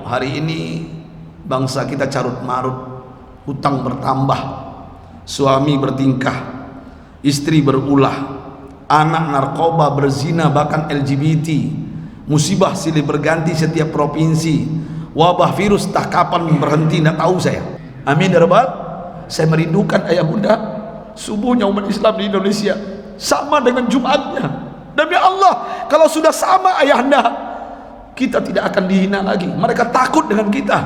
hari ini bangsa kita carut marut, hutang bertambah, suami bertingkah, istri berulah, anak narkoba, berzina, bahkan LGBT, musibah silih berganti setiap provinsi, wabah virus tak kapan berhenti, tidak tahu saya. Amin ya rabbal. Saya merindukan ayah bunda, subuhnya umat Islam di Indonesia sama dengan Jumatnya. Demi Allah, kalau sudah sama ayahanda, kita tidak akan dihina lagi. Mereka takut dengan kita.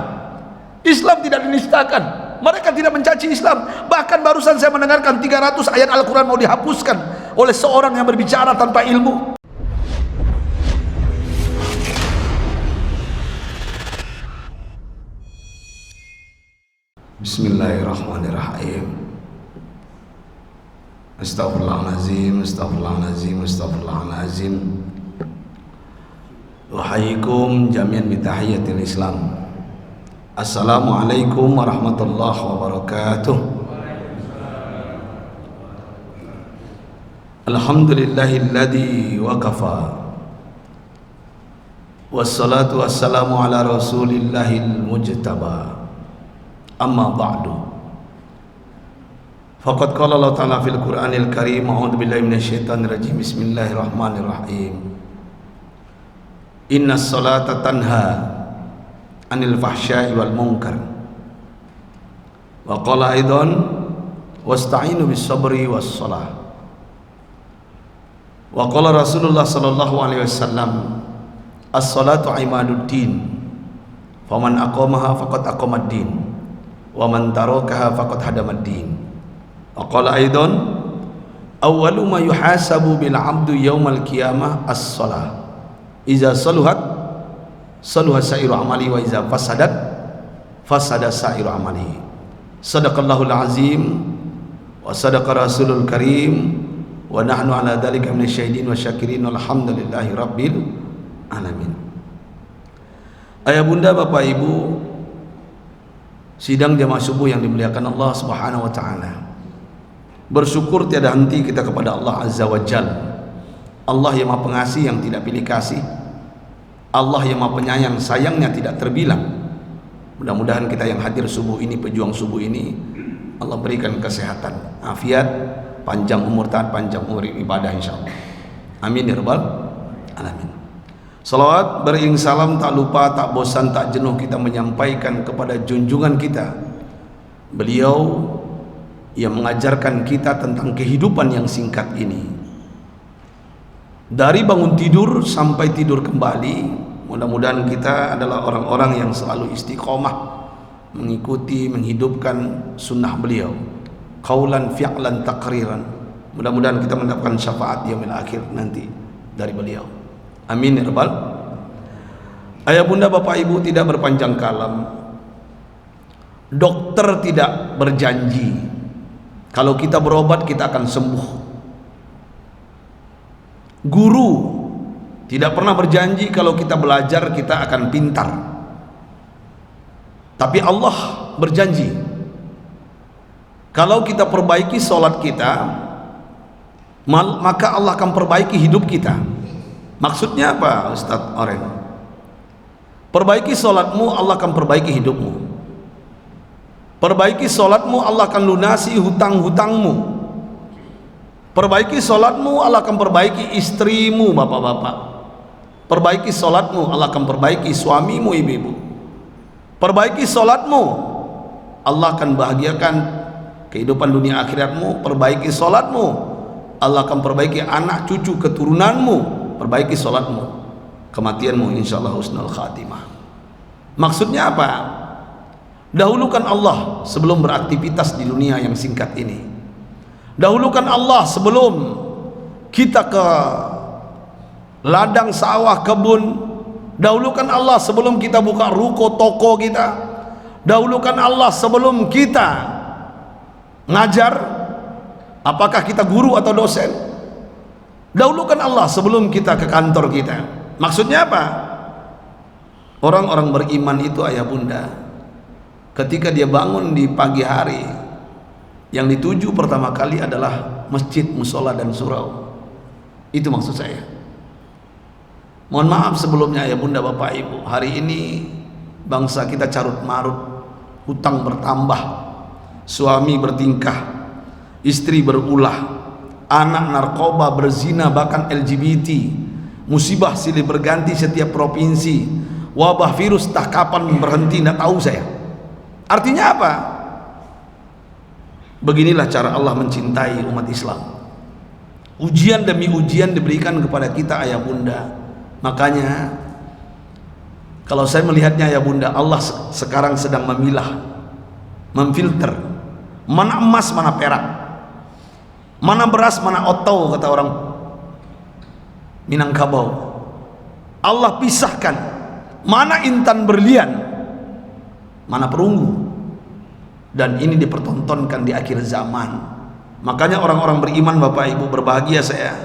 Islam tidak dinistakan, mereka tidak mencaci Islam. Bahkan barusan saya mendengarkan 300 ayat Al-Quran mau dihapuskan oleh seorang yang berbicara tanpa ilmu. Bismillahirrahmanirrahim. Astaghfirullahaladzim, astaghfirullahaladzim, astaghfirullahaladzim. Wahaikum jami'an bitahiyatil Islam. Assalamualaikum warahmatullahi wabarakatuh. Alhamdulillahilladzi waqafa, wassalatu wassalamu ala rasulillahil mujtaba. Amma ba'du. Faqad qala Allah Ta'ala fil Qur'anil Karim, a'udzu billahi minasyaitonir rajim. Bismillahirrahmanirrahim. Innas salata tanha 'anil fahsya'i wal munkar. Wa qala aidan wasta'inu bis sabri was shalah. Wa qala Rasulullah sallallahu alaihi wasallam, as-salatu imaduddin. Faman aqamaha faqad aqamad-din. Wa man tarakaha faqad hadamad-din. Wa qala aidan awwalu ma yuhasabu bil 'abdu yaumal qiyamah as-shalah. Iza saluhat saluha sa'iru amali wa iza fasadat fasada sa'iru amali. Sadaqallahul azim wa sadaqa rasulul karim wa nahnu ala dzalika minasyahidin wa syakirin walhamdulillahi rabbil alamin. Ayah bunda, bapak ibu, sidang jamaah subuh yang dimuliakan Allah Subhanahu wa taala. Bersyukur tiada henti kita kepada Allah Azza wa Jalla, Allah yang maha pengasih yang tidak pilih kasih, Allah yang maha penyayang sayangnya tidak terbilang. Mudah-mudahan kita yang hadir subuh ini, pejuang subuh ini, Allah berikan kesehatan, afiat, panjang umur, taat, panjang umur ibadah insyaallah. Amin ya rabbal alamin. Salawat beriring salam tak lupa, tak bosan, tak jenuh kita menyampaikan kepada junjungan kita, beliau yang mengajarkan kita tentang kehidupan yang singkat ini. Dari bangun tidur sampai tidur kembali, mudah-mudahan kita adalah orang-orang yang selalu istiqomah mengikuti, menghidupkan sunnah beliau, qaulan fi'lan taqriran. Mudah-mudahan kita mendapatkan syafaat yaumil akhir nanti dari beliau. Amin ya rabbal. Ayah bunda, bapak ibu, tidak berpanjang kalam, dokter tidak berjanji kalau kita berobat kita akan sembuh. Guru tidak pernah berjanji kalau kita belajar kita akan pintar. Tapi Allah berjanji kalau kita perbaiki sholat kita, maka Allah akan perbaiki hidup kita. Maksudnya apa Ustadz Oren? Perbaiki sholatmu, Allah akan perbaiki hidupmu. Perbaiki sholatmu, Allah akan lunasi hutang-hutangmu. Perbaiki sholatmu, Allah akan perbaiki istrimu, bapak-bapak. Perbaiki sholatmu, Allah akan perbaiki suamimu, ibu-ibu. Perbaiki sholatmu, Allah akan bahagiakan kehidupan dunia akhiratmu. Perbaiki sholatmu, Allah akan perbaiki anak cucu keturunanmu. Perbaiki sholatmu, kematianmu insyaallah husnul khatimah. Maksudnya apa? Dahulukan Allah sebelum beraktivitas di dunia yang singkat ini. Dahulukan Allah sebelum kita ke ladang sawah kebun. Dahulukan Allah sebelum kita buka ruko toko kita. Dahulukan Allah sebelum kita ngajar, apakah kita guru atau dosen. Dahulukan Allah sebelum kita ke kantor kita. Maksudnya apa? Orang-orang beriman itu ayah bunda, ketika dia bangun di pagi hari, yang dituju pertama kali adalah masjid, musola dan surau. Itu maksud saya. Mohon maaf sebelumnya ya bunda, bapak ibu, hari ini bangsa kita carut marut, hutang bertambah, suami bertingkah, istri berulah, anak narkoba, berzina, bahkan LGBT, musibah silih berganti setiap provinsi, wabah virus tak kapan berhenti, tidak tahu saya. Artinya apa? Beginilah cara Allah mencintai umat Islam. Ujian demi ujian diberikan kepada kita ayah bunda. Makanya kalau saya melihatnya ayah bunda, Allah sekarang sedang memilah, memfilter mana emas mana perak, mana beras mana otau, kata orang Minangkabau. Allah pisahkan mana intan berlian, mana perunggu. Dan ini dipertontonkan di akhir zaman. Makanya orang-orang beriman, Bapak Ibu, berbahagia saya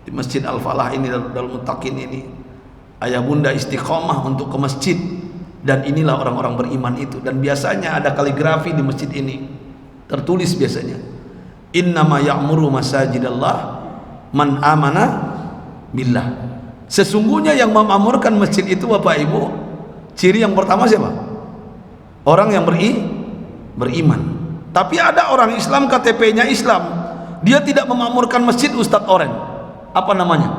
di Masjid Al-Falah ini, Darul Muttaqin ini. Ayah bunda istiqomah untuk ke masjid, dan inilah orang-orang beriman itu. Dan biasanya ada kaligrafi di masjid ini, tertulis biasanya, innama ya'muru masajidallah man amana billah. Sesungguhnya yang memakmurkan masjid itu, Bapak Ibu, ciri yang pertama siapa? Orang yang beriman. Tapi ada orang Islam, KTP-nya Islam, dia tidak memakmurkan masjid, Ustadz Oren. Apa namanya?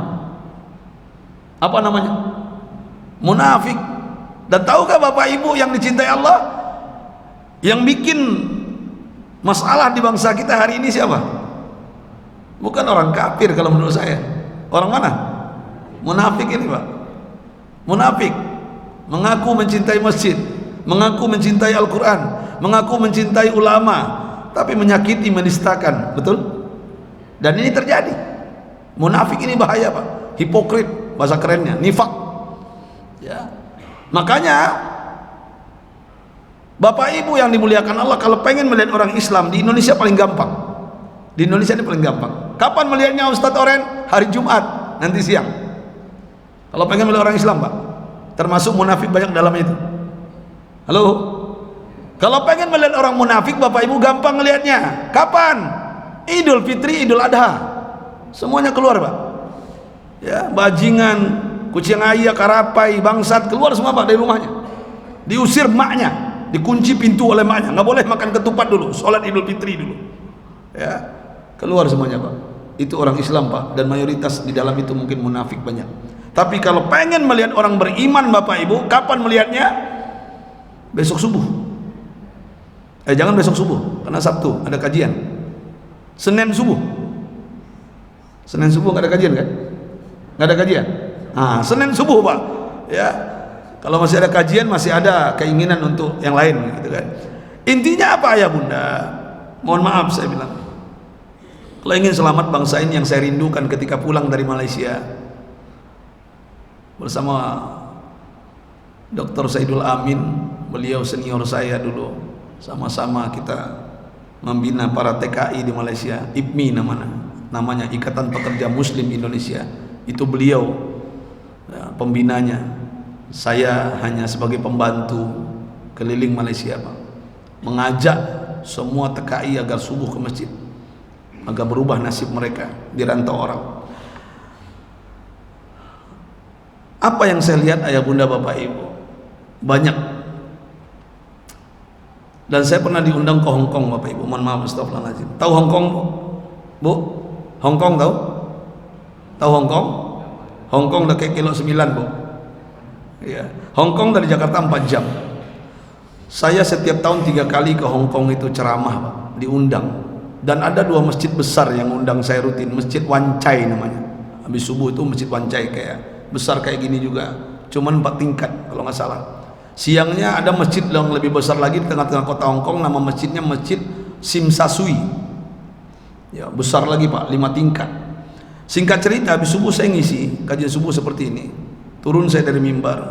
Apa namanya? Munafik. Dan tahukah Bapak Ibu yang dicintai Allah, yang bikin masalah di bangsa kita hari ini siapa? Bukan orang kafir kalau menurut saya. Orang mana? Munafik ini, Pak. Munafik mengaku mencintai masjid, mengaku mencintai Al-Quran, mengaku mencintai ulama, tapi menyakiti, menistakan. Betul? Dan ini terjadi. Munafik ini bahaya, Pak. Hipokrit, bahasa kerennya, nifak. Ya. Makanya Bapak Ibu yang dimuliakan Allah, kalau pengen melihat orang Islam di Indonesia paling gampang. Di Indonesia ini paling gampang. Kapan melihatnya Ustadz Oren? Hari Jumat, nanti siang. Kalau pengen melihat orang Islam, Pak, termasuk munafik banyak dalam itu. Halo? Kalau pengen melihat orang munafik, Bapak Ibu, gampang melihatnya. Kapan? Idul Fitri, Idul Adha. Semuanya keluar, Pak. Ya, bajingan, kucing ayah, karapai, bangsat, keluar semua, Pak, dari rumahnya. Diusir maknya, dikunci pintu oleh maknya, nggak boleh makan ketupat dulu, sholat Idul Fitri dulu. Ya, keluar semuanya, Pak. Itu orang Islam, Pak, dan mayoritas di dalam itu mungkin munafik banyak. Tapi kalau pengen melihat orang beriman, Bapak Ibu, kapan melihatnya? Besok subuh. Jangan besok subuh, karena Sabtu ada kajian. Senin subuh. Senin subuh nggak ada kajian kan? Nggak ada kajian. Nah, Senin subuh, Pak. Ya, kalau masih ada kajian, masih ada keinginan untuk yang lain, gitu kan? Intinya apa, ayah bunda? Mohon maaf saya bilang, kalau ingin selamat bangsa ini yang saya rindukan ketika pulang dari Malaysia bersama Dr. Saidul Amin, beliau senior saya dulu, sama-sama kita membina para TKI di Malaysia. IPMI namanya Ikatan Pekerja Muslim Indonesia. Itu beliau ya, pembinanya. Saya hanya sebagai pembantu keliling Malaysia, Pak, mengajak semua TKI agar subuh ke masjid, agar berubah nasib mereka di rantau orang. Apa yang saya lihat, ayah bunda bapak ibu, banyak. Dan saya pernah diundang ke Hong Kong, bapak ibu. Mohon maaf, astagfirullahaladzim. Tahu Hong Kong, Bu? Hong Kong tahu? Tahu Hong Kong? Hong Kong udah kayak kilo 9, Bu. Ya. Hong Kong dari Jakarta 4 jam. Saya setiap tahun 3 kali ke Hong Kong itu ceramah, Pak, diundang. Dan ada 2 masjid besar yang undang saya rutin. Masjid Wan Chai namanya. Habis subuh itu Masjid Wan Chai, kayak besar kayak gini juga, cuman 4 tingkat kalau nggak salah. Siangnya ada masjid yang lebih besar lagi di tengah-tengah kota Hong Kong, nama masjidnya Masjid Sim Sa Sui. Ya, besar lagi, Pak, 5 tingkat. Singkat cerita, habis subuh saya ngisi kajian subuh seperti ini. Turun saya dari mimbar,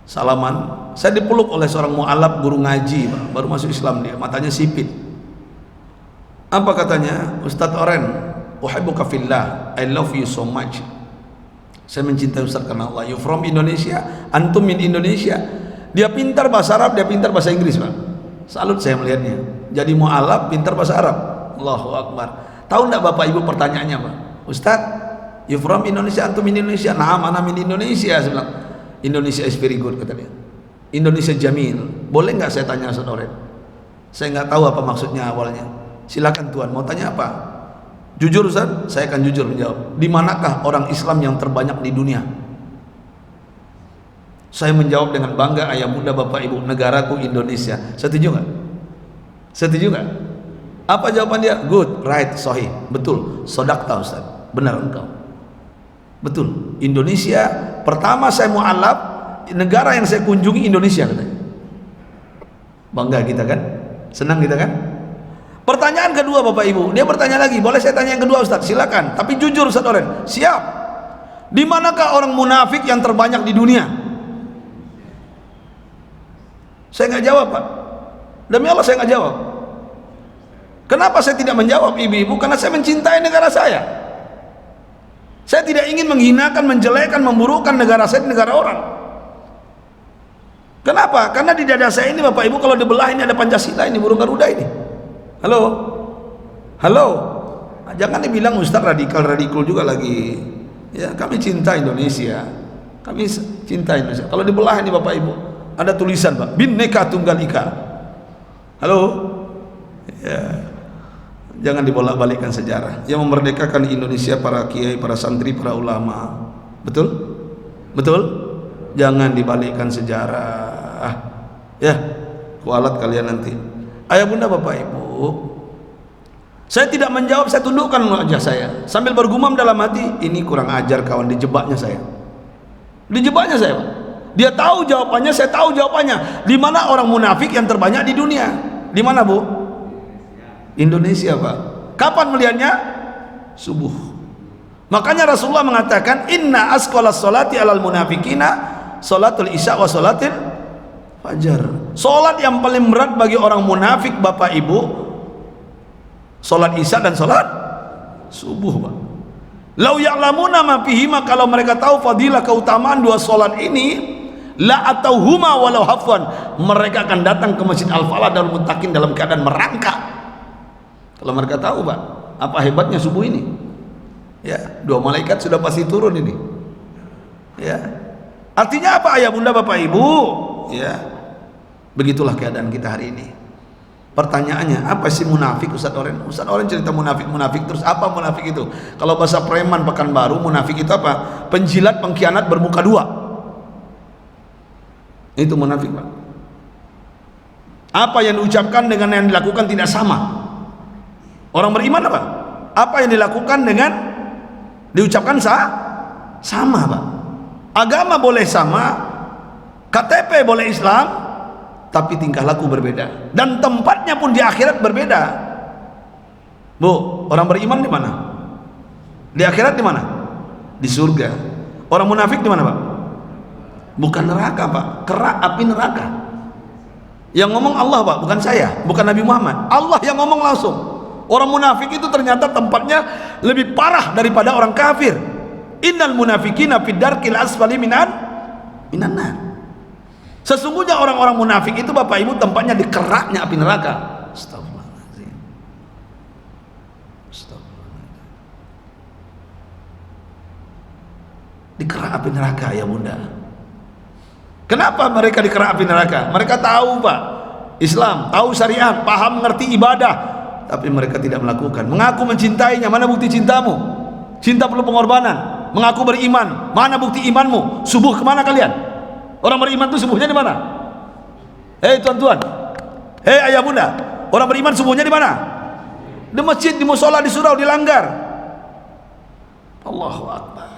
salaman, saya dipeluk oleh seorang mu'alaf guru ngaji, Pak, baru masuk Islam dia, matanya sipit. Apa katanya? Ustadz Oren, uhibbuka fillah, I love you so much. Saya mencintai Ustaz karena Allah. You from Indonesia, antum in Indonesia. Dia pintar bahasa Arab, dia pintar bahasa Inggris, Pak. Salut saya melihatnya. Jadi mu'alaf, pintar bahasa Arab. Allahu Akbar. Tahu enggak Bapak Ibu pertanyaannya, Pak? Ustaz, you from Indonesia, antum in Indonesia. Nah, mana in Indonesia? Saya bilang, Indonesia is very good, kata dia. Indonesia Jamil. Boleh nggak saya tanya Ustaz Oren? Saya nggak tahu apa maksudnya awalnya. Silakan Tuan, mau tanya apa? Jujur Ustaz, saya akan jujur menjawab. Di manakah orang Islam yang terbanyak di dunia? Saya menjawab dengan bangga, ayah bunda bapak ibu, negaraku Indonesia. Setuju nggak? Setuju nggak? Apa jawaban dia? Good, right, sahih, betul, sodakta Ustaz, benar engkau. Betul, Indonesia pertama saya mu'alaf, negara yang saya kunjungi Indonesia katanya. Bangga kita kan? Senang kita kan? Pertanyaan kedua bapak ibu, dia bertanya lagi, boleh saya tanya yang kedua Ustaz? Silakan, tapi jujur Ustaz Oren. Siap. Di manakah orang munafik yang terbanyak di dunia? Saya nggak jawab Pak, demi Allah saya nggak jawab. Kenapa saya tidak menjawab ibu-ibu? Karena saya mencintai negara saya. Saya tidak ingin menghinakan, menjelekkan, memburukkan negara saya, negara orang. Kenapa? Karena di dada saya ini bapak ibu kalau dibelah ini ada Pancasila, ini burung Garuda ini. Halo, halo, nah, jangan dibilang Ustaz radikal juga lagi. Ya, kami cinta Indonesia, kami cinta Indonesia. Kalau dibelah ini bapak ibu ada tulisan Pak, Bhinneka Tunggal Ika. Halo, ya. Jangan dibolak-balikkan sejarah. Yang memerdekakan Indonesia para kiai, para santri, para ulama. Betul? Betul? Jangan dibalikkan sejarah. Ya, kualat kalian nanti. Ayah bunda bapak ibu, saya tidak menjawab, saya tundukkan wajah saya sambil bergumam dalam hati, ini kurang ajar kawan, dijebaknya saya. Dijebaknya saya Pak. Dia tahu jawabannya, saya tahu jawabannya. Di mana orang munafik yang terbanyak di dunia? Di mana Bu? Indonesia Pak. Kapan melihatnya? Subuh. Makanya Rasulullah mengatakan, inna asqalas sholati alal munafikina sholatul isya wa sholatil fajar. Sholat yang paling berat bagi orang munafik bapak ibu, sholat isya dan sholat subuh Pak. Lau ya'lamuna ma fihima, kalau mereka tahu fadilah keutamaan dua sholat ini, la atauhuma walau hafwan, mereka akan datang ke Masjid Al-Falah dan muttaqin dalam keadaan merangkak. Kalau mereka tahu Pak, apa hebatnya subuh ini. Ya, dua malaikat sudah pasti turun ini. Ya. Artinya apa ayah bunda bapak ibu? Ya. Begitulah keadaan kita hari ini. Pertanyaannya, apa sih munafik Ustaz Oren? Ustaz Oren cerita munafik terus apa munafik itu? Kalau bahasa preman Pekanbaru, munafik itu apa? Penjilat, pengkhianat bermuka dua. Itu munafik Pak. Apa yang diucapkan dengan yang dilakukan tidak sama. Orang beriman apa? Apa yang dilakukan dengan diucapkan sama Pak. Agama boleh sama, KTP boleh Islam, tapi tingkah laku berbeda dan tempatnya pun di akhirat berbeda. Bu, orang beriman di mana? Di akhirat di mana? Di surga. Orang munafik di mana Pak? Bukan neraka Pak, kerak api neraka. Yang ngomong Allah Pak, bukan saya, bukan Nabi Muhammad. Allah yang ngomong langsung. Orang munafik itu ternyata tempatnya lebih parah daripada orang kafir. Innal munafikina fid darkil asfali minan nar. Sesungguhnya orang-orang munafik itu bapak ibu tempatnya di keraknya api neraka. Astagfirullahaladzim. Astagfirullahaladzim. Di kerak api neraka ya bunda. Kenapa mereka di kerak api neraka? Mereka tahu Pak Islam, tahu syariat, paham mengerti ibadah, tapi mereka tidak melakukan. Mengaku mencintainya, mana bukti cintamu? Cinta perlu pengorbanan. Mengaku beriman, mana bukti imanmu? Subuh kemana kalian? Orang beriman itu subuhnya di mana? Hei tuan-tuan, hei ayah bunda, orang beriman subuhnya di mana? Di masjid, di musola, di surau, di langgar. Allahu Akbar.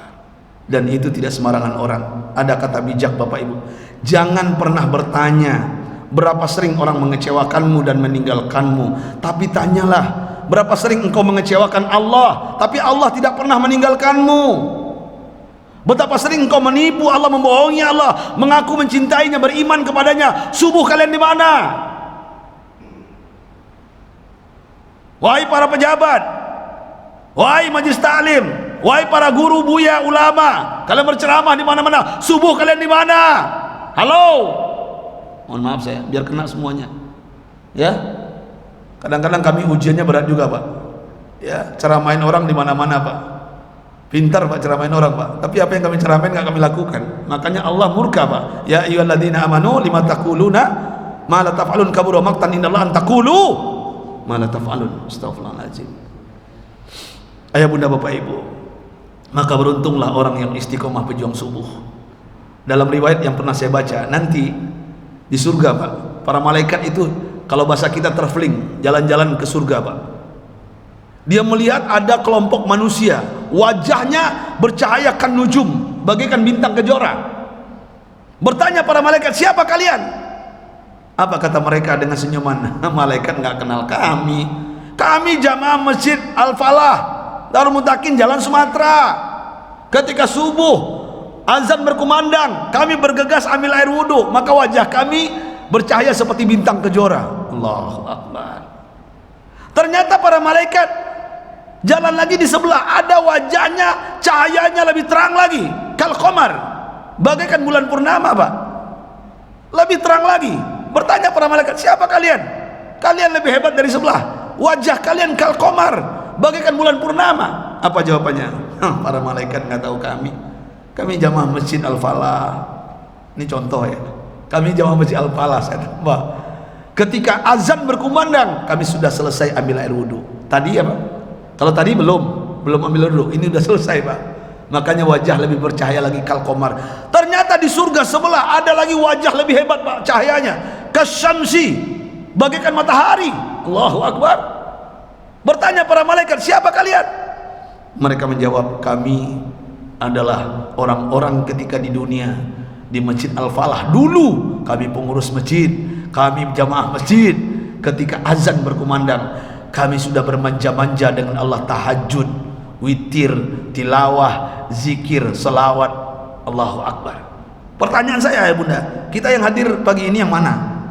Dan itu tidak sembarangan orang. Ada kata bijak bapak ibu, jangan pernah bertanya berapa sering orang mengecewakanmu dan meninggalkanmu, tapi tanyalah berapa sering engkau mengecewakan Allah tapi Allah tidak pernah meninggalkanmu. Betapa sering engkau menipu Allah, membohongi Allah, mengaku mencintainya, beriman kepadanya. Subuh kalian di mana? Wahai para pejabat, wahai majelis taklim, wahai para guru, buya, ulama, kalian berceramah di mana-mana. Subuh kalian di mana? Halo. Mohon maaf saya, biar kena semuanya. Ya. Kadang-kadang kami ujiannya berat juga, Pak. Ya, cara main orang di mana-mana, Pak. Pintar Pak ceramain orang Pak, tapi apa yang kami ceramain nggak kami lakukan. Makanya Allah murka Pak. Ya ayyuhalladzina amanu lima taquluna ma la taf'alun, kabura maqtan indallahi an taqulu ma la taf'alun. Astagfirullahaladzim. Ayah bunda bapak ibu, maka beruntunglah orang yang istiqomah pejuang subuh. Dalam riwayat yang pernah saya baca, nanti di surga Pak, para malaikat itu kalau bahasa kita traveling, jalan-jalan ke surga Pak. Dia melihat ada kelompok manusia, wajahnya bercahayakan nujum, bagaikan bintang kejora. Bertanya para malaikat, siapa kalian? Apa kata mereka dengan senyuman? Malaikat nggak kenal kami. Kami jamaah Masjid Al-Falah Darul Mutakin Jalan Sumatera. Ketika subuh azan berkumandang, kami bergegas ambil air wudhu, maka wajah kami bercahaya seperti bintang kejora. Allahu Akbar. Ternyata para malaikat jalan lagi di sebelah, ada wajahnya, cahayanya lebih terang lagi, kal qamar, bagaikan bulan purnama Pak, lebih terang lagi. Bertanya para malaikat, siapa kalian? Kalian lebih hebat dari sebelah, wajah kalian kal qamar, bagaikan bulan purnama. Apa jawabannya? Para malaikat nggak tahu kami jamaah Masjid Al-Falah. Ini contoh ya, kami jamaah Masjid Al-Falah. Saya tambah, ketika azan berkumandang, kami sudah selesai ambil air wudhu. Tadi ya Pak, kalau tadi belum ambil wudhu, ini udah selesai Pak. Makanya wajah lebih bercahaya lagi kal qamar. Ternyata di surga sebelah ada lagi wajah lebih hebat Pak, cahayanya kasyamsi, bagaikan matahari. Allahu Akbar. Bertanya para malaikat, siapa kalian? Mereka menjawab, kami adalah orang-orang ketika di dunia di Masjid Al-Falah. Dulu kami pengurus masjid, kami jamaah masjid. Ketika azan berkumandang, kami sudah bermanja-manja dengan Allah, tahajud, witir, tilawah, zikir, selawat. Allahu Akbar. Pertanyaan saya ya bunda, kita yang hadir pagi ini yang mana?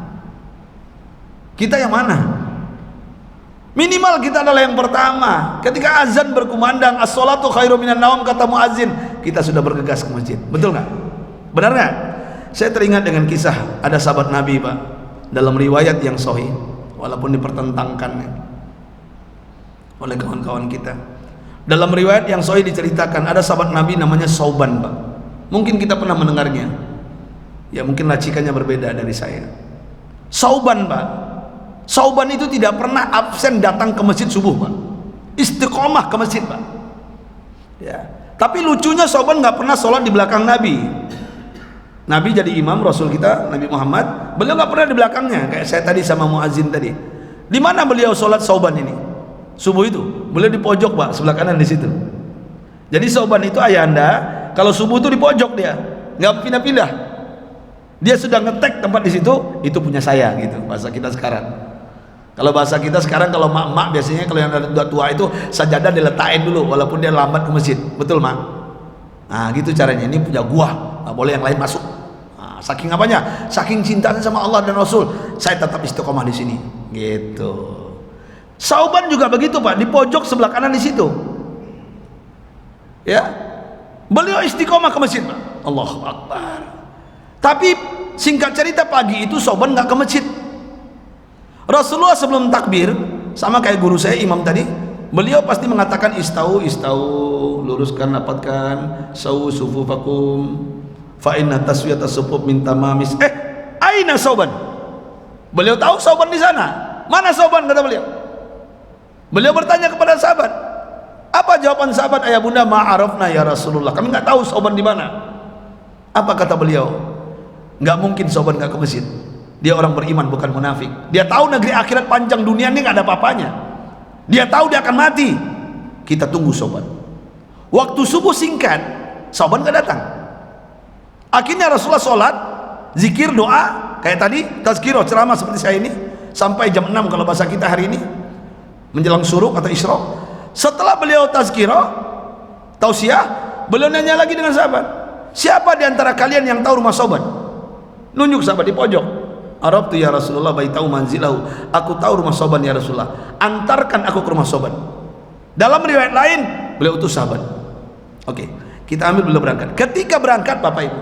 Kita yang mana? Minimal kita adalah yang pertama. Ketika azan berkumandang, as-sholatu khairum minan naum, kata muazzin, kita sudah bergegas ke masjid. Betul nggak? Benar nggak? Saya teringat dengan kisah ada sahabat Nabi Pak, dalam riwayat yang sahih, walaupun dipertentangkan oleh kawan-kawan kita. Dalam riwayat yang sahih diceritakan ada sahabat Nabi namanya Sauban Pak. Mungkin kita pernah mendengarnya. Ya mungkin racikannya berbeda dari saya. Sauban Pak. Sauban itu tidak pernah absen datang ke masjid subuh Pak. Istiqomah ke masjid Pak. Ya. Tapi lucunya Sauban nggak pernah sholat di belakang Nabi. Nabi jadi imam, Rasul kita Nabi Muhammad, beliau nggak pernah di belakangnya. Kayak saya tadi sama muazzin tadi. Di mana beliau sholat Sauban ini? Subuh itu beliau di pojok Pak, sebelah kanan di situ. Jadi Sauban itu ayahanda, kalau subuh itu di pojok dia, nggak pindah-pindah. Dia sudah ngetek tempat di situ, itu punya saya gitu bahasa kita sekarang. Kalau bahasa kita sekarang, kalau mak-mak biasanya kalau yang udah tua itu sajadah diletakin dulu walaupun dia lambat ke masjid. Betul mak? Nah gitu caranya. Ini punya gua, nggak boleh yang lain masuk. Nah, saking apanya? Saking cintanya sama Allah dan Rasul, saya tetap istiqomah di sini. Gitu. Sauban juga begitu Pak, di pojok sebelah kanan di situ. Ya, beliau istiqomah ke masjid Pak. Allahu Akbar. Tapi singkat cerita pagi itu Sauban nggak ke masjid. Rasulullah sebelum takbir, sama kayak guru saya imam tadi, beliau pasti mengatakan istau, luruskan, rapatkan, sawu sufufakum, fa inna taswiyata sufuf min tamamis. Aina Sauban? Beliau tahu Sauban di sana. Mana Sauban kata beliau? Beliau bertanya kepada sahabat. Apa jawaban sahabat? Ayah bunda, ma'arafna ya Rasulullah. Kami nggak tahu Sauban di mana. Apa kata beliau? Nggak mungkin Sauban nggak ke masjid. Dia orang beriman, bukan munafik. Dia tahu negeri akhirat panjang, dunia ini nggak ada apa-apanya. Dia tahu dia akan mati. Kita tunggu Sauban. Waktu subuh singkat, Sauban nggak datang. Akhirnya Rasulullah sholat, zikir, doa, kayak tadi, tazkirah, ceramah seperti saya ini, sampai jam 6 kalau bahasa kita hari ini, menjelang syuruk atau isyraq. Setelah beliau tazkirah, tausiah, beliau nanya lagi dengan sahabat, siapa di antara kalian yang tahu rumah Sauban? Nunjuk sahabat di pojok. Arabtu ya Rasulullah baitahu manzilahu. Aku tahu rumah Sauban ya Rasulullah. Antarkan aku ke rumah Sauban. Dalam riwayat lain, beliau utus sahabat. Oke, kita ambil beliau berangkat. Ketika berangkat Bapak Ibu,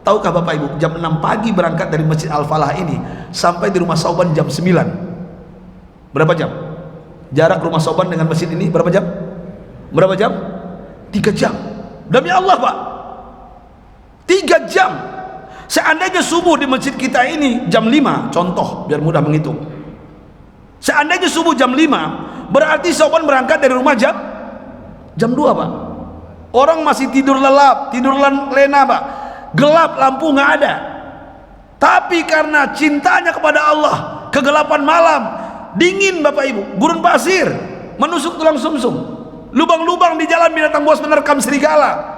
tahukah Bapak Ibu, jam 6 pagi berangkat dari Masjid Al-Falah ini sampai di rumah Sauban jam 9. Berapa jam? Jarak rumah Sauban dengan masjid ini berapa jam? Berapa jam? 3 jam. Demi Allah Pak, 3 jam. Seandainya subuh di masjid kita ini jam 5, contoh biar mudah menghitung. Seandainya subuh jam 5, berarti Sauban berangkat dari rumah jam 2 Pak. Orang masih tidur lelap, tidur lena Pak. Gelap, lampu nggak ada. Tapi karena cintanya kepada Allah, kegelapan malam, dingin Bapak Ibu, gurun pasir, menusuk tulang sumsum, lubang-lubang di jalan binatang buas menerkam serigala.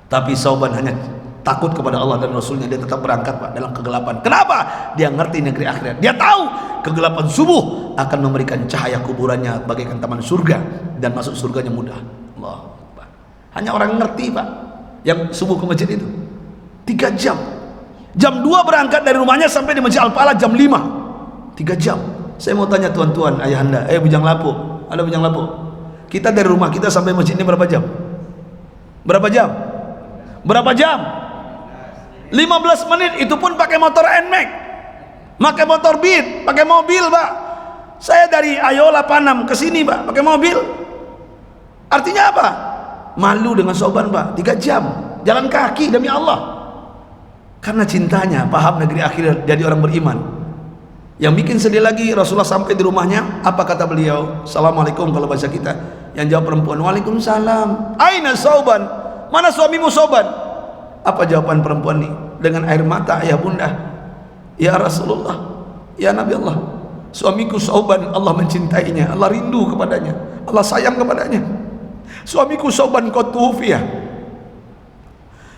Tapi Sauban hanya takut kepada Allah dan Rasulnya, dia tetap berangkat Pak dalam kegelapan. Kenapa? Dia ngerti negeri akhirat. Dia tahu kegelapan subuh akan memberikan cahaya kuburannya bagaikan taman surga, dan masuk surganya mudah. Allah. Hanya orang ngerti Pak yang subuh ke masjid itu 3 jam. Jam 2 berangkat dari rumahnya sampai di Masjid Al-Falah jam 5. 3 jam. Saya mau tanya tuan-tuan, ayahanda, Bujang Lapuk, ada Bujang Lapuk, kita dari rumah kita sampai masjid ini berapa jam? Berapa jam? Berapa jam? 15 menit, itu pun pakai motor NMAX, pakai motor Beat, pakai mobil Pak. Saya dari Ayola Panam ke sini Pak pakai mobil. Artinya apa? Malu dengan Sauban Pak, 3 jam jalan kaki demi Allah. Karena cintanya, paham negeri akhirat, jadi orang beriman. Yang bikin sedih lagi, Rasulullah sampai di rumahnya, apa kata beliau? Assalamualaikum kalau bahasa kita. Yang jawab perempuan, Waalaikumsalam. Aina Sauban? Mana suamimu Sauban? Apa jawaban perempuan ini? Dengan air mata, ayah bunda, ya Rasulullah, ya Nabi Allah, suamiku Sauban, Allah mencintainya, Allah rindu kepadanya, Allah sayang kepadanya. Suamiku Sauban qad tuwfiya,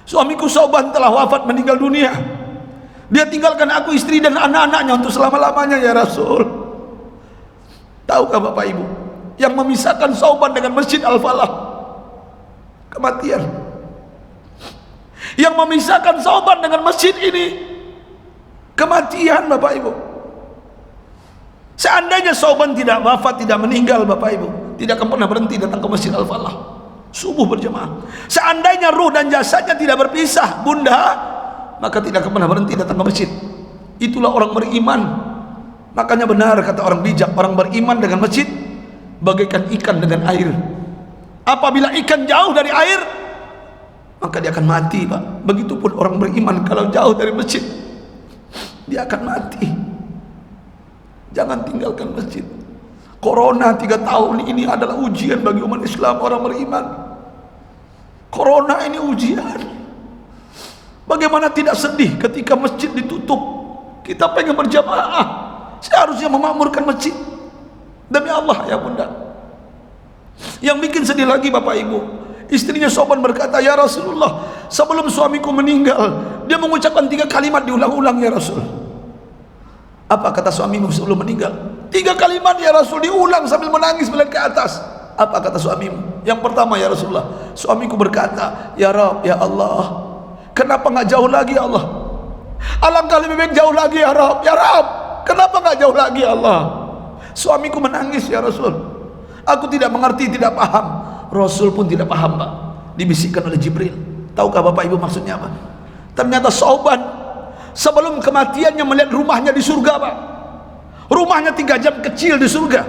suamiku Sauban telah wafat, meninggal dunia. Dia tinggalkan aku, istri dan anak-anaknya untuk selama-lamanya ya Rasul. Tahukah Bapak Ibu, yang memisahkan Sauban dengan Masjid Al-Falah? Kematian. Yang memisahkan Sauban dengan masjid ini, kematian Bapak Ibu. Seandainya Sauban tidak wafat, tidak meninggal Bapak Ibu, tidak akan pernah berhenti datang ke Masjid Al-Falah subuh berjamaah. Seandainya ruh dan jasadnya tidak berpisah bunda, maka tidak akan pernah berhenti datang ke masjid. Itulah orang beriman. Makanya benar kata orang bijak, orang beriman dengan masjid bagaikan ikan dengan air. Apabila ikan jauh dari air, maka dia akan mati Pak. Begitupun orang beriman, kalau jauh dari masjid, dia akan mati. Jangan tinggalkan masjid. Corona 3 tahun ini adalah ujian bagi umat Islam, orang beriman. Corona ini ujian. Bagaimana tidak sedih ketika masjid ditutup? Kita pengen berjamaah, seharusnya memakmurkan masjid. Demi Allah ya bunda. Yang bikin sedih lagi Bapak Ibu, istrinya Sauban berkata, ya Rasulullah, sebelum suamiku meninggal, dia mengucapkan 3 kalimat diulang-ulang ya Rasul. Apa kata suamimu sebelum meninggal? 3 kalimat ya Rasul, diulang sambil menangis melihat ke atas. Apa kata suamimu? Yang pertama ya Rasulullah, suamiku berkata, ya Rabb, ya Allah, kenapa nggak jauh lagi ya Allah? Alangkah lebih baik jauh lagi ya Rabb, ya Rabb, kenapa nggak jauh lagi ya Allah? Suamiku menangis ya Rasul. Aku tidak mengerti, tidak paham. Rasul pun tidak paham Pak. Dibisikkan oleh Jibril. Tahukah Bapak Ibu maksudnya apa? Ternyata Sauban sebelum kematiannya melihat rumahnya di surga Pak. Rumahnya 3 jam kecil di surga.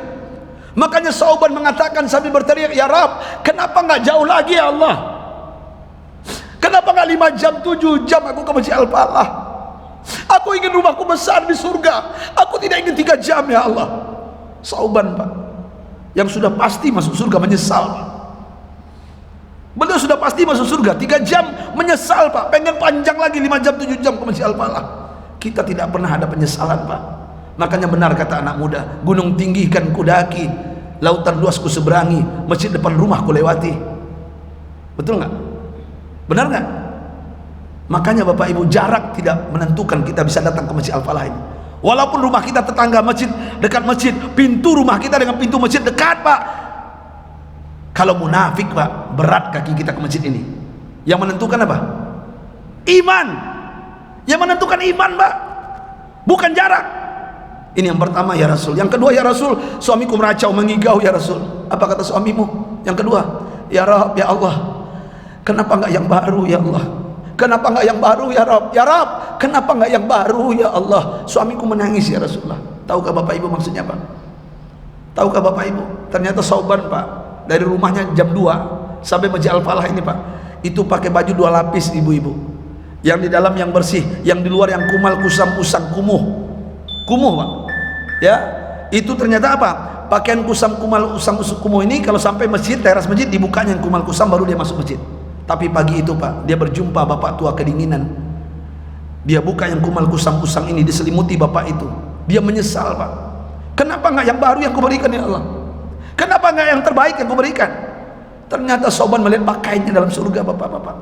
Makanya Sauban mengatakan sambil berteriak, ya Rabb, kenapa nggak jauh lagi ya Allah? Kenapa nggak 5 jam, 7 jam aku ke Masjid Al-Falah? Aku ingin rumahku besar di surga. Aku tidak ingin 3 jam ya Allah. Sauban Pak, yang sudah pasti masuk surga, menyesal Pak. Beliau sudah pasti masuk surga, 3 jam menyesal Pak, pengen panjang lagi 5 jam 7 jam ke Masjid Al-Falah. Kita tidak pernah ada penyesalan Pak. Makanya benar kata anak muda, gunung tinggi kan kudaki, lautan luas ku seberangi, masjid depan rumah ku lewati. Betul nggak? Benar nggak? Makanya Bapak Ibu, jarak tidak menentukan kita bisa datang ke Masjid Al-Falah ini. Walaupun rumah kita tetangga masjid, dekat masjid, pintu rumah kita dengan pintu masjid dekat Pak. Kalau munafik Pak, berat kaki kita ke masjid ini. Yang menentukan apa? Iman. Yang menentukan iman Pak, bukan jarak. Ini yang pertama ya Rasul. Yang kedua ya Rasul, suamiku meracau mengigau ya Rasul. Apa kata suamimu? Yang kedua, ya Rabb, ya Allah, kenapa enggak yang baru ya Allah? Kenapa enggak yang baru ya Rabb? Ya Rabb, kenapa enggak yang baru ya Allah? Suamiku menangis ya Rasulullah. Tahukah Bapak Ibu maksudnya apa? Tahukah Bapak Ibu? Ternyata Sauban Pak, dari rumahnya jam 2 sampai Masjid Al-Falah ini Pak, itu pakai baju 2 lapis ibu-ibu, yang di dalam yang bersih, yang di luar yang kumal kusam usang kumuh Pak ya. Itu ternyata apa, pakaian kusam kumal usang kumuh ini kalau sampai masjid, teras masjid dibukanya yang kumal kusam baru dia masuk masjid. Tapi pagi itu Pak, dia berjumpa bapak tua kedinginan, dia buka yang kumal kusam usang ini, diselimuti bapak itu. Dia menyesal Pak, kenapa nggak yang baru yang kuberikan ya Allah, kenapa nggak yang terbaik yang kuberikan. Ternyata Sauban melihat pakaiannya dalam surga bapak-bapak.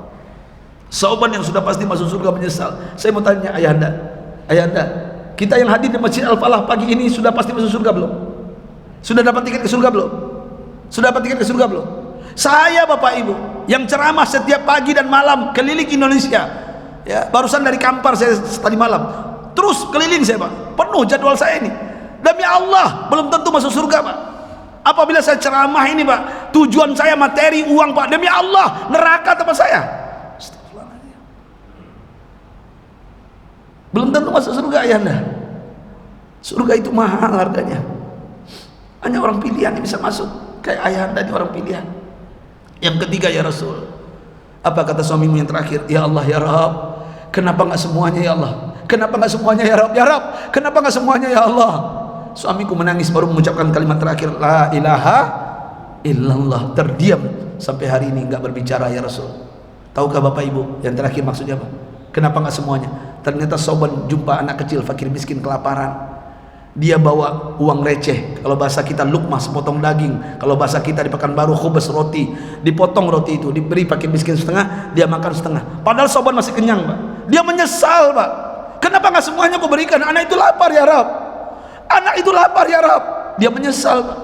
Sauban yang sudah pasti masuk surga menyesal. Saya mau tanya ayahanda, kita yang hadir di Masjid Al-Falah pagi ini sudah pasti masuk surga belum? Sudah dapat tiket ke surga belum? Sudah dapat tiket ke surga belum? Saya bapak ibu yang ceramah setiap pagi dan malam keliling Indonesia ya, barusan dari Kampar saya tadi malam, terus keliling saya Pak, penuh jadwal saya ini. Demi Allah belum tentu masuk surga Pak. Apabila saya ceramah ini Pak, tujuan saya materi uang Pak, demi Allah neraka tempat saya. Belum tentu masuk surga ayahanda. Surga itu mahal harganya, hanya orang pilihan yang bisa masuk. Kayak ayahanda ini orang pilihan. Yang ketiga ya Rasul, apa kata suamimu yang terakhir? Ya Allah ya Rabb, kenapa nggak semuanya ya Allah, kenapa nggak semuanya ya Rabb, ya Rabb, kenapa nggak semuanya ya Allah. Suamiku menangis baru mengucapkan kalimat terakhir, la ilaha illallah. Terdiam sampai hari ini nggak berbicara ya Rasul. Tahukah bapak ibu yang terakhir maksudnya apa? Kenapa nggak semuanya? Ternyata Sauban jumpa anak kecil fakir miskin kelaparan, dia bawa uang receh, kalau bahasa kita lukmah sepotong daging, kalau bahasa kita di Pekanbaru khubes roti, dipotong roti itu diberi fakir miskin setengah, dia makan setengah, padahal Sauban masih kenyang Pak. Dia menyesal Pak, kenapa nggak semuanya kau berikan, anak itu lapar ya Rab, anak itu lapar ya Rab. Dia menyesal Pak.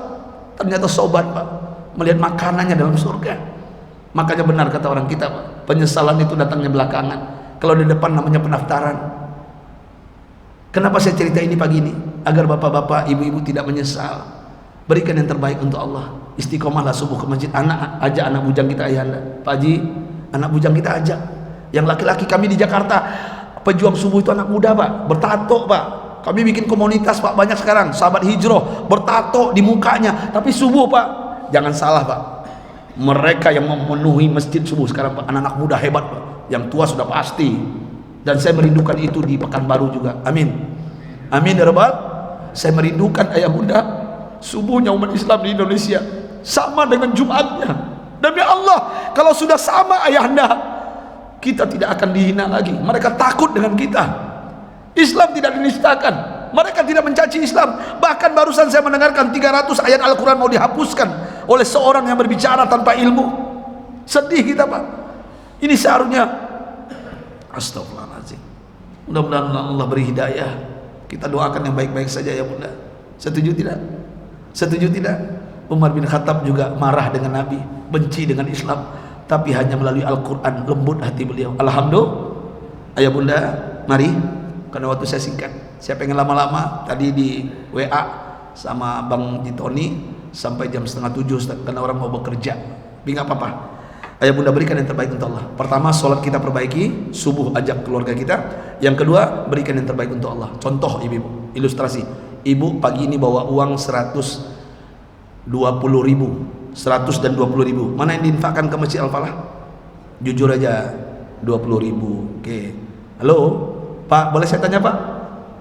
Ternyata Sauban Pak melihat makanannya dalam surga. Makanya benar kata orang kita Pak, penyesalan itu datangnya belakangan, kalau di depan namanya pendaftaran. Kenapa saya cerita ini pagi ini? Agar bapak-bapak, ibu-ibu tidak menyesal. Berikan yang terbaik untuk Allah. Istiqomahlah subuh ke masjid. Ajak anak bujang kita ayahanda. Pak Haji, anak bujang kita ajak. Yang laki-laki kami di Jakarta, pejuang subuh itu anak muda Pak, bertato Pak. Kami bikin komunitas Pak, banyak sekarang. Sahabat hijrah, bertato di mukanya. Tapi subuh Pak, jangan salah Pak, mereka yang memenuhi masjid subuh sekarang Pak, anak-anak muda hebat Pak. Yang tua sudah pasti. Dan saya merindukan itu di Pekanbaru juga. Amin. Amin ya Rabbal. Saya merindukan ayah bunda subuhnya umat Islam di Indonesia sama dengan Jumatnya. Demi Allah, kalau sudah sama ayahanda, kita tidak akan dihina lagi. Mereka takut dengan kita. Islam tidak dinistakan. Mereka tidak mencaci Islam. Bahkan barusan saya mendengarkan 300 ayat Al-Quran mau dihapuskan oleh seorang yang berbicara tanpa ilmu. Sedih kita Pak. Ini seharusnya, astagfirullahaladzim, mudah-mudahan Allah beri hidayah. Kita doakan yang baik-baik saja ya bunda. Setuju tidak? Setuju tidak? Umar bin Khattab juga marah dengan Nabi, benci dengan Islam, tapi hanya melalui Al-Quran lembut hati beliau. Alhamdulillah. Ayah bunda, mari, karena waktu saya singkat, saya pengen lama-lama. Tadi di WA sama Bang Jitoni sampai jam 6:30 karena orang mau bekerja. Tapi nggak apa-apa. Ayah bunda berikan yang terbaik untuk Allah. Pertama, sholat kita perbaiki, subuh ajak keluarga kita. Yang kedua, berikan yang terbaik untuk Allah. Contoh ibu-ibu, ilustrasi. Ibu pagi ini bawa uang 120.000, 100 dan 20.000. Mana yang diinfakkan ke Masjid Al-Falah? Jujur aja, 20.000. Oke. Halo, Pak, boleh saya tanya Pak?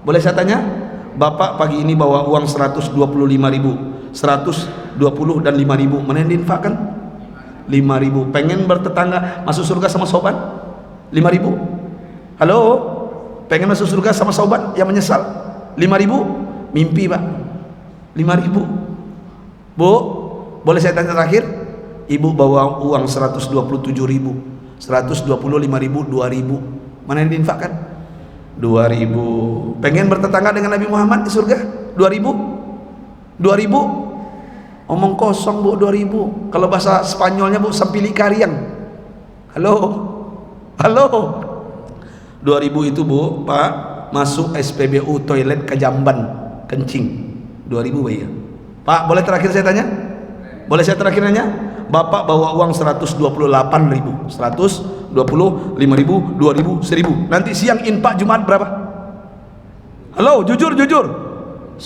Boleh saya tanya? Bapak pagi ini bawa uang 125.000, 120 dan 5.000. Mana yang diinfakkan? 5.000. Pengen bertetangga masuk surga sama Sauban? 5.000. Halo, pengen masuk surga sama Sauban yang menyesal? 5.000. Mimpi Pak. 5.000. Bu, boleh saya tanya terakhir? Ibu bawa uang 127.000, 125.000, 2.000. Mana yang diinfakkan? 2.000. Pengen bertetangga dengan Nabi Muhammad di surga? 2.000. 2.000. Omong kosong Bu, 2.000. Kalau bahasa Spanyolnya Bu, sampili kariang. Halo, halo. 2.000 itu Bu, Pak, masuk SPBU toilet Kajamban, kencing. 2.000 Pak ya. Pak, boleh terakhir saya tanya? Boleh saya terakhir nanya? Bapak bawa uang 128.000, 120, 5.000, 2.000, 1.000. Nanti siang infak Jumat berapa? Halo, jujur, 1.000.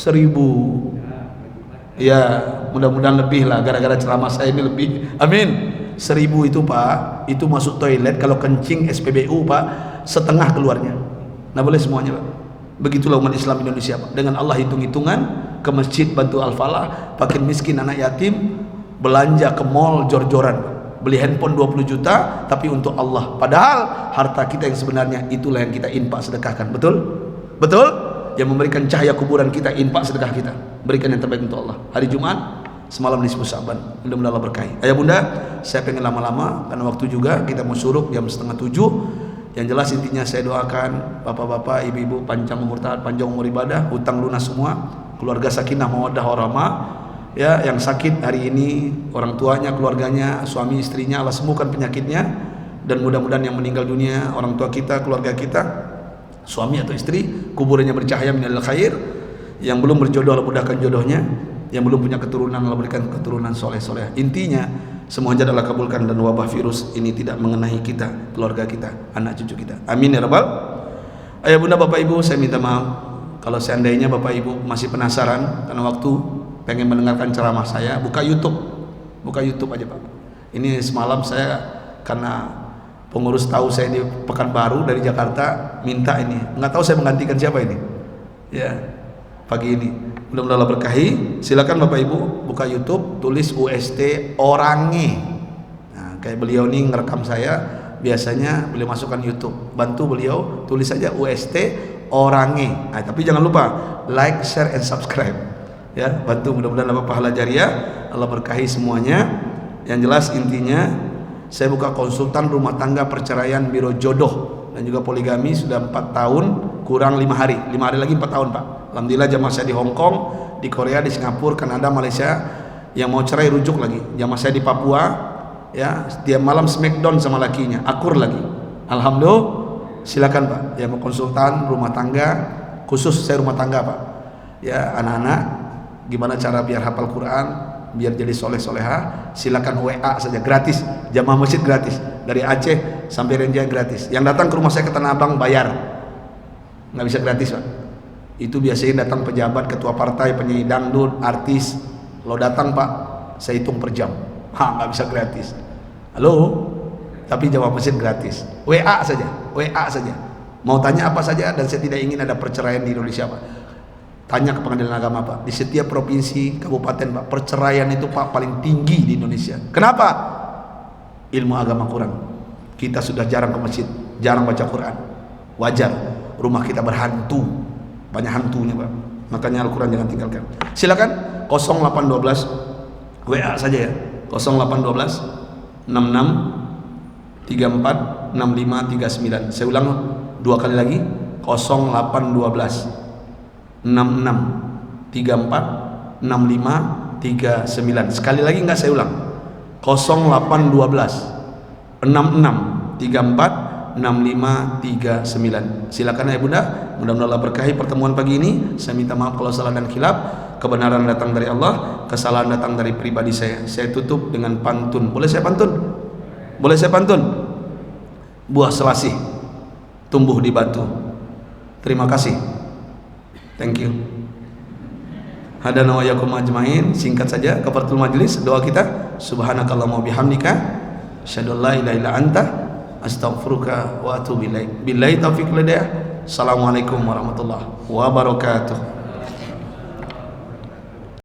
Ya, mudah-mudahan lebih lah, gara-gara ceramah saya ini lebih. Amin. 1000 itu Pak, itu masuk toilet kalau kencing SPBU Pak, setengah keluarnya. Nah boleh semuanya Pak. Begitulah umat Islam Indonesia Pak. Dengan Allah hitung-hitungan, ke masjid bantu Al-Falah, fakir miskin anak yatim, belanja ke mall jor-joran, beli handphone 20 juta tapi untuk Allah. Padahal harta kita yang sebenarnya itulah yang kita infak sedekahkan. Betul? Betul? Yang memberikan cahaya kuburan kita, infak sedekah kita. Berikan yang terbaik untuk Allah. Hari Jumat semalam nisfu Sa'ban, mudah-mudahan Allah berkahi. Ayah bunda, saya pengen lama-lama karena waktu juga kita mau suruk jam 6:30. Yang jelas intinya saya doakan bapak-bapak, ibu-ibu panjang umur taat, panjang umur ibadah, hutang lunas semua, keluarga sakinah mawaddah warahmah. Ya, yang sakit hari ini orang tuanya, keluarganya, suami istrinya, Allah sembuhkan penyakitnya. Dan mudah-mudahan yang meninggal dunia orang tua kita, keluarga kita, suami atau istri, kuburannya bercahaya minal khair. Yang belum berjodoh Allah mudahkan jodohnya. Yang belum punya keturunan Allah berikan keturunan soleh-soleh. Intinya semua hajat Allah kabulkan dan wabah virus ini tidak mengenai kita, keluarga kita, anak cucu kita. Amin ya rabbal. Ayah bunda bapak ibu, saya minta maaf kalau seandainya bapak ibu masih penasaran karena waktu pengen mendengarkan ceramah saya, buka YouTube aja Pak. Ini semalam saya karena pengurus tahu saya di Pekanbaru dari Jakarta minta ini, nggak tahu saya menggantikan siapa ini. Ya, pagi ini. Mudah-mudahan Allah berkahi. Silakan Bapak Ibu buka YouTube, tulis UST Orange. Nah, kayak beliau nih ngerekam saya, biasanya beliau masukkan YouTube. Bantu beliau tulis saja UST Orange. Nah, tapi jangan lupa like, share, and subscribe. Ya, bantu mudah-mudahan dapat pahala jariah. Allah berkahi semuanya. Yang jelas intinya saya buka konsultan rumah tangga perceraian biro jodoh dan juga poligami sudah 4 tahun kurang 5 hari. 5 hari lagi 4 tahun Pak. Alhamdulillah jamaah saya di Hong Kong, di Korea, di Singapura, Kanada, Malaysia yang mau cerai rujuk lagi. Jamaah saya di Papua ya setiap malam smackdown sama lakinya, akur lagi. Alhamdulillah. Silakan Pak yang mau konsultan rumah tangga, khusus saya rumah tangga Pak. Ya anak-anak gimana cara biar hafal Quran, biar jadi soleh-soleha, silakan WA saja gratis. Jamaah masjid gratis dari Aceh sampai Renjang gratis. Yang datang ke rumah saya ke Tanah Abang bayar, nggak bisa gratis Pak. Itu biasanya datang pejabat, ketua partai, penyanyi dangdut, artis. Lo datang Pak, saya hitung per jam. Nggak bisa gratis. Halo, tapi jamaah masjid gratis. WA saja, WA saja. Mau tanya apa saja dan saya tidak ingin ada perceraian di Indonesia Pak. Tanya ke pengadilan agama Pak. Di setiap provinsi, kabupaten Pak, perceraian itu Pak paling tinggi di Indonesia. Kenapa? Ilmu agama kurang. Kita sudah jarang ke masjid, jarang baca Quran. Wajar, rumah kita berhantu. Banyak hantunya Pak, makanya Al-Quran jangan tinggalkan. Silakan 0812 WA saja ya, 0812 66 34 65 39. Saya ulang 2 kali lagi, 0812 66 34 65 39. Sekali lagi enggak, saya ulang 0812 66 34 6539. Silakan ya bunda, mudah-mudahan Allah berkahi pertemuan pagi ini. Saya minta maaf kalau salah dan khilaf. Kebenaran datang dari Allah, kesalahan datang dari pribadi saya. Saya tutup dengan pantun. Boleh saya pantun? Boleh saya pantun? Buah selasih tumbuh di batu. Terima kasih. Thank you. Hadana wa yakum ajmain. Singkat saja kafaratul majlis, doa kita. Subhanakallahumma bihamdika asyhadu an la ilaha illa anta astaghfiruka wa atubu ilaik. Billahi taufiq hidayah. Assalamualaikum warahmatullahi wabarakatuh.